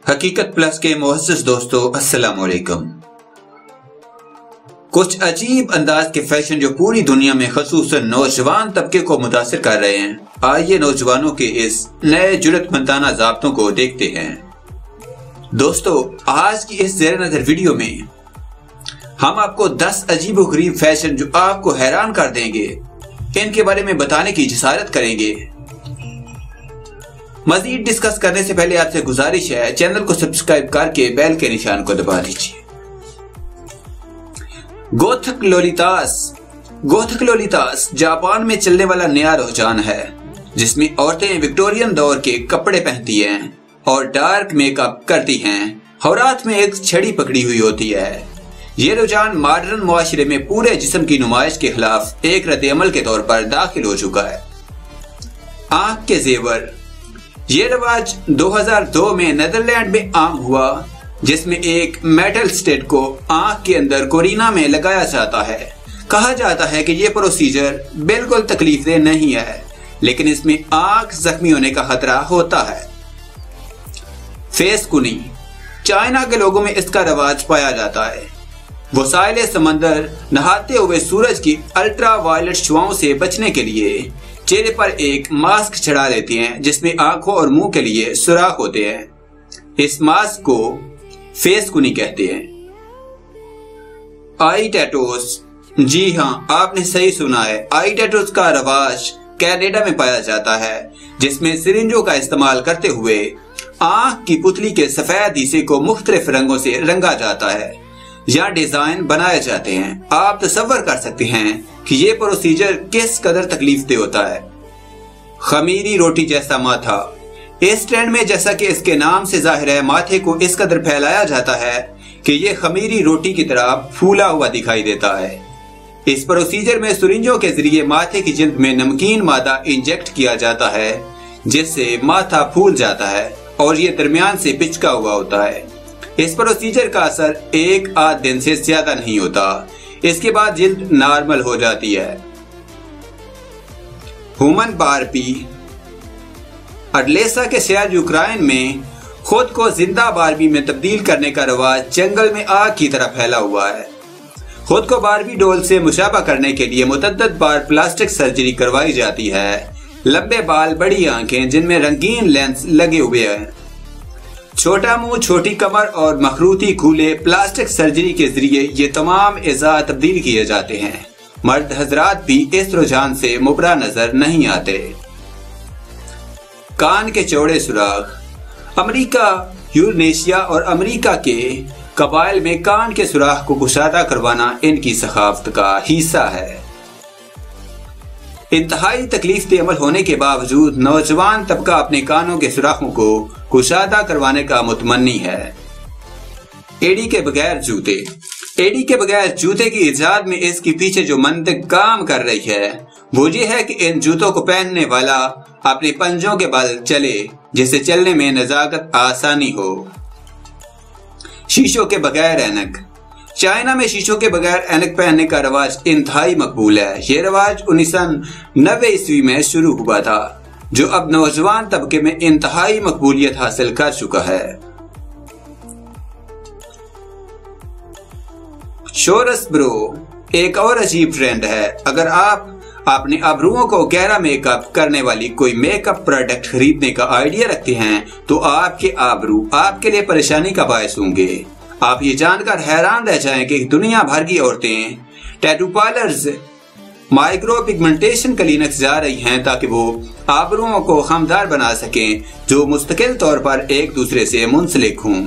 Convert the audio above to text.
हकीकत प्लस के मोअज़्ज़िज़ दोस्तों, अस्सलाम वालेकुम। कुछ अजीब अंदाज के फैशन जो पूरी दुनिया में ख़ुसूसन नौजवान तबके को मुतासिर कर रहे हैं। आइए नौजवानों के इस नए जुर्रतमंदाना ज़ाब्तों को देखते हैं। दोस्तों, आज की इस ज़ेर नज़र वीडियो में हम आपको 10 अजीबोगरीब फैशन जो आपको हैरान कर देंगे, इनके बारे में बताने की जिसारत करेंगे। मजीद डिस्कस करने से पहले आपसे गुजारिश है, चैनल को सब्सक्राइब करके बेल के निशान को दबा दीजिए। गोथिक लोलितास जापान में चलने वाला नया रुझान है, जिसमें औरतें विक्टोरियन दौर के कपड़े पहनती हैं और डार्क मेकअप करती हैं और हाथ में एक छड़ी पकड़ी हुई होती है। ये रुझान मॉडर्न मुआशरे में पूरे जिस्म की नुमाइश के खिलाफ एक रद्द-ए-अमल के तौर पर दाखिल हो चुका है। आंख के जेवर, ये रिवाज 2002 में नीदरलैंड में आम हुआ, जिसमें एक मेटल स्टेट को आंख के अंदर कोरिना में लगाया जाता है। कहा जाता है कि यह प्रोसीजर बिल्कुल तकलीफदेह नहीं है, लेकिन इसमें आंख जख्मी होने का खतरा होता है। फेस कुनी, चाइना के लोगों में इसका रिवाज पाया जाता है। वो साहिल समंदर नहाते हुए सूरज की अल्ट्रा वायलेट छुआओं से बचने के लिए चेहरे पर एक मास्क चढ़ा लेते हैं, जिसमें आंखों और मुंह के लिए सुराख होते हैं। इस मास्क को फेस कुनी कहते हैं। आई टैटूज, जी हाँ, आपने सही सुना है। आई टैटूज का रवाज कनाडा में पाया जाता है, जिसमें सिरिंजों का इस्तेमाल करते हुए आंख की पुतली के सफेद हिस्से को मुख्तलिफ रंगों से रंगा जाता है या डिजाइन बनाए जाते हैं। आप तसव्वुर कर सकते हैं कि यह प्रोसीजर किस कदर तकलीफदेह होता है। खमीरी रोटी जैसा माथा, इस ट्रेंड में जैसा कि इसके नाम से जाहिर है, माथे को इस कदर फैलाया जाता है कि यह खमीरी रोटी की तरह फूला हुआ दिखाई देता है। इस प्रोसीजर में सुरिंजों के जरिए माथे की जिल्द में नमकीन मादा इंजेक्ट किया जाता है, जिससे माथा फूल जाता है और यह दरमियान से पिचका हुआ होता है। इस प्रोसीजर का असर 1-8 दिन से ज्यादा नहीं होता। इसके बाद जिल्द नॉर्मल हो जाती है। ह्यूमन बारबी, अडलेसा के शहर यूक्रेन में खुद को जिंदा बारबी में तब्दील करने का रवाज जंगल में आग की तरह फैला हुआ है। खुद को बारबी डॉल से मुशाबा करने के लिए मुतअद्दिद बार प्लास्टिक सर्जरी करवाई जाती है। लंबे बाल, बड़ी आंखें जिनमें रंगीन लेंस लगे हुए हैं, छोटा मुंह, छोटी कमर और मखरूती खूले, प्लास्टिक सर्जरी के जरिए ये तमाम एज़ा तब्दील किए जाते हैं। मर्द हजरात भी इस रुझान से मुबरा नजर नहीं आते। कान के चौड़े सुराख, अमेरिका, यूरेशिया और अमेरिका के कबाइल में कान के सुराख को कुशादा करवाना इनकी सखाफत का हिस्सा है। इंतहाई तकलीफदेह अमल होने के बावजूद नौजवान तबका अपने कानों के सुराखों को कुशादा करवाने का मुतमन्नी है। एड़ी के बगैर जूते, एड़ी के बगैर जूते की इजाद में इसके पीछे जो मंतिक काम कर रही है, वो ये है कि इन जूतों को पहनने वाला अपने पंजों के बल चले, जिससे चलने में नजाकत आसानी हो। शीशों के बगैर ऐनक, चाइना में शीशों के बगैर ऐनक पहनने का रवाज इंतहाई मकबूल है। यह रवाज 1990 ईस्वी में शुरू हुआ था, जो अब नौजवान तबके में इंतहाई मकबूलियत हासिल कर चुका है। शोरस ब्रो एक और अजीब ट्रेंड है। अगर आप अपने आबरूओं को गहरा मेकअप करने वाली कोई मेकअप प्रोडक्ट खरीदने का आइडिया रखते हैं, तो आपके आबरू आपके लिए परेशानी का बायस होंगे। आप ये जानकर हैरान रह जाएं कि दुनिया भर की औरतें tattoo parlours, micro pigmentation clinics जा रही हैं, ताकि वो आबरूओं को खमदार बना सकें जो मुस्तकिल तौर पर एक दूसरे से मुंसलिक हों।